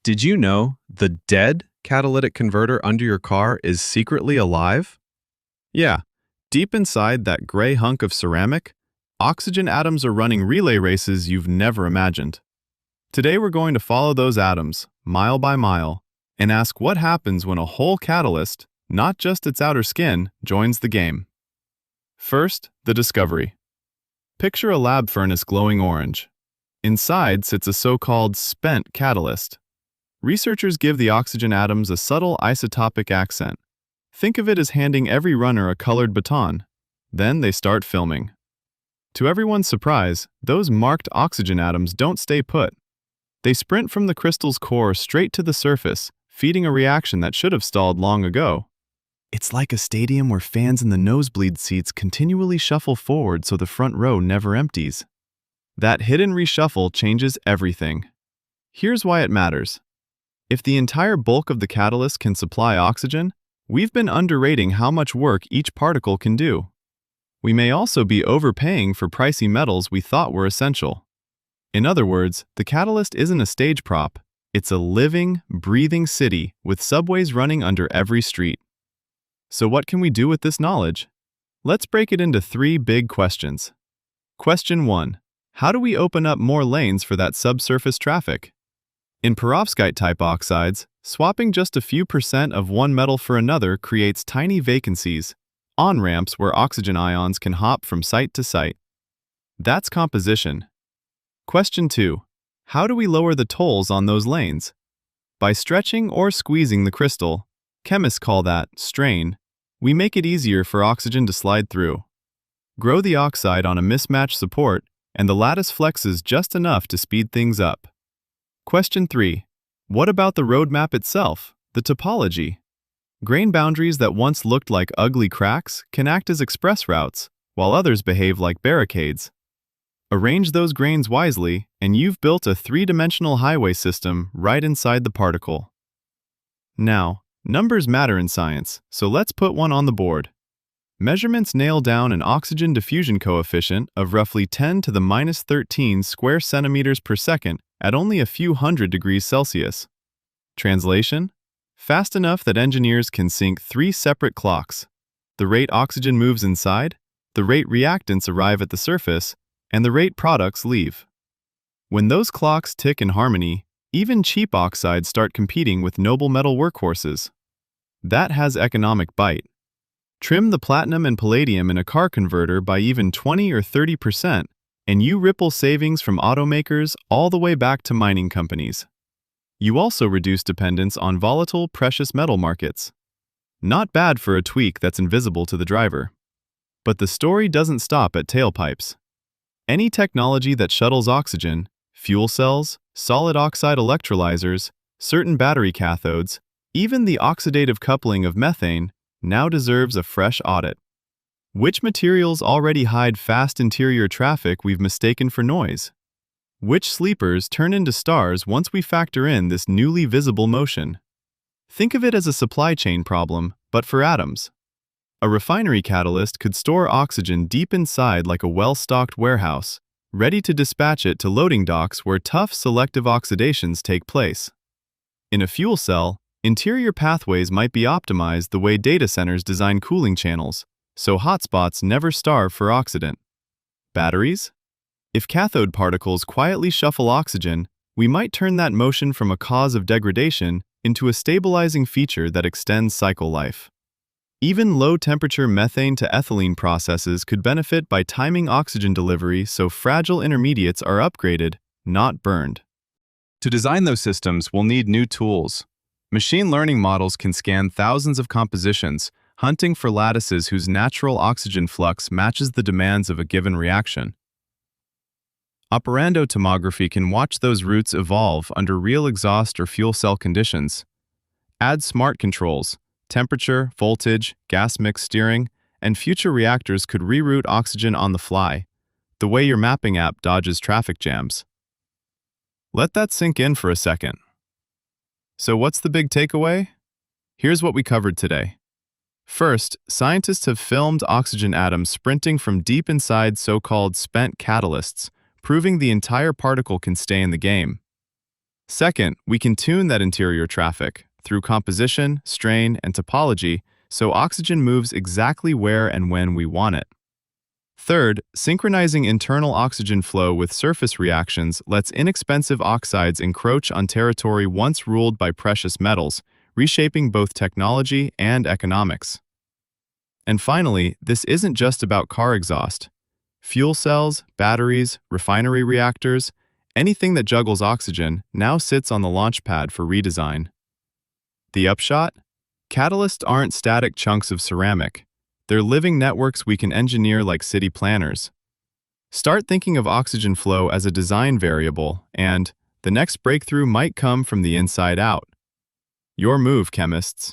Did you know the dead catalytic converter under your car is secretly alive? Yeah, deep inside that gray hunk of ceramic, oxygen atoms are running relay races you've never imagined. Today we're going to follow those atoms, mile by mile, and ask what happens when a whole catalyst, not just its outer skin, joins the game. First, the discovery. Picture a lab furnace glowing orange. Inside sits a so-called spent catalyst. Researchers give the oxygen atoms a subtle isotopic accent. Think of it as handing every runner a colored baton. Then they start filming. To everyone's surprise, those marked oxygen atoms don't stay put. They sprint from the crystal's core straight to the surface, feeding a reaction that should have stalled long ago. It's like a stadium where fans in the nosebleed seats continually shuffle forward so the front row never empties. That hidden reshuffle changes everything. Here's why it matters. If the entire bulk of the catalyst can supply oxygen, we've been underrating how much work each particle can do. We may also be overpaying for pricey metals we thought were essential. In other words, the catalyst isn't a stage prop, it's a living, breathing city with subways running under every street. So what can we do with this knowledge? Let's break it into three big questions. Question 1. How do we open up more lanes for that subsurface traffic? In perovskite-type oxides, swapping just a few percent of one metal for another creates tiny vacancies, on-ramps where oxygen ions can hop from site to site. That's composition. Question 2. How do we lower the tolls on those lanes? By stretching or squeezing the crystal, chemists call that strain, we make it easier for oxygen to slide through. Grow the oxide on a mismatched support, and the lattice flexes just enough to speed things up. Question 3. What about the roadmap itself, the topology? Grain boundaries that once looked like ugly cracks can act as express routes, while others behave like barricades. Arrange those grains wisely, and you've built a three-dimensional highway system right inside the particle. Now, numbers matter in science, so let's put one on the board. Measurements nail down an oxygen diffusion coefficient of roughly 10 to the minus 13 square centimeters per second at only a few hundred degrees Celsius. Translation? Fast enough that engineers can sync three separate clocks: the rate oxygen moves inside, the rate reactants arrive at the surface, and the rate products leave. When those clocks tick in harmony, even cheap oxides start competing with noble metal workhorses. That has economic bite. Trim the platinum and palladium in a car converter by even 20 or 30%, and you ripple savings from automakers all the way back to mining companies. You also reduce dependence on volatile precious metal markets. Not bad for a tweak that's invisible to the driver. But the story doesn't stop at tailpipes. Any technology that shuttles oxygen, fuel cells, solid oxide electrolyzers, certain battery cathodes, even the oxidative coupling of methane, now deserves a fresh audit. Which materials already hide fast interior traffic we've mistaken for noise? Which sleepers turn into stars once we factor in this newly visible motion? Think of it as a supply chain problem, but for atoms. A refinery catalyst could store oxygen deep inside like a well-stocked warehouse, ready to dispatch it to loading docks where tough selective oxidations take place. In a fuel cell, interior pathways might be optimized the way data centers design cooling channels, so hotspots never starve for oxidant. Batteries? If cathode particles quietly shuffle oxygen, we might turn that motion from a cause of degradation into a stabilizing feature that extends cycle life. Even low-temperature methane to ethylene processes could benefit by timing oxygen delivery so fragile intermediates are upgraded, not burned. To design those systems, we'll need new tools. Machine learning models can scan thousands of compositions, hunting for lattices whose natural oxygen flux matches the demands of a given reaction. Operando tomography can watch those routes evolve under real exhaust or fuel cell conditions. Add smart controls, temperature, voltage, gas mix steering, and future reactors could reroute oxygen on the fly, the way your mapping app dodges traffic jams. Let that sink in for a second. So what's the big takeaway? Here's what we covered today. First, scientists have filmed oxygen atoms sprinting from deep inside so-called spent catalysts, proving the entire particle can stay in the game. Second, we can tune that interior traffic through composition, strain, and topology so oxygen moves exactly where and when we want it. Third, synchronizing internal oxygen flow with surface reactions lets inexpensive oxides encroach on territory once ruled by precious metals, reshaping both technology and economics. And finally, this isn't just about car exhaust. Fuel cells, batteries, refinery reactors, anything that juggles oxygen now sits on the launch pad for redesign. The upshot? Catalysts aren't static chunks of ceramic. They're living networks we can engineer like city planners. Start thinking of oxygen flow as a design variable, and the next breakthrough might come from the inside out. Your move, chemists.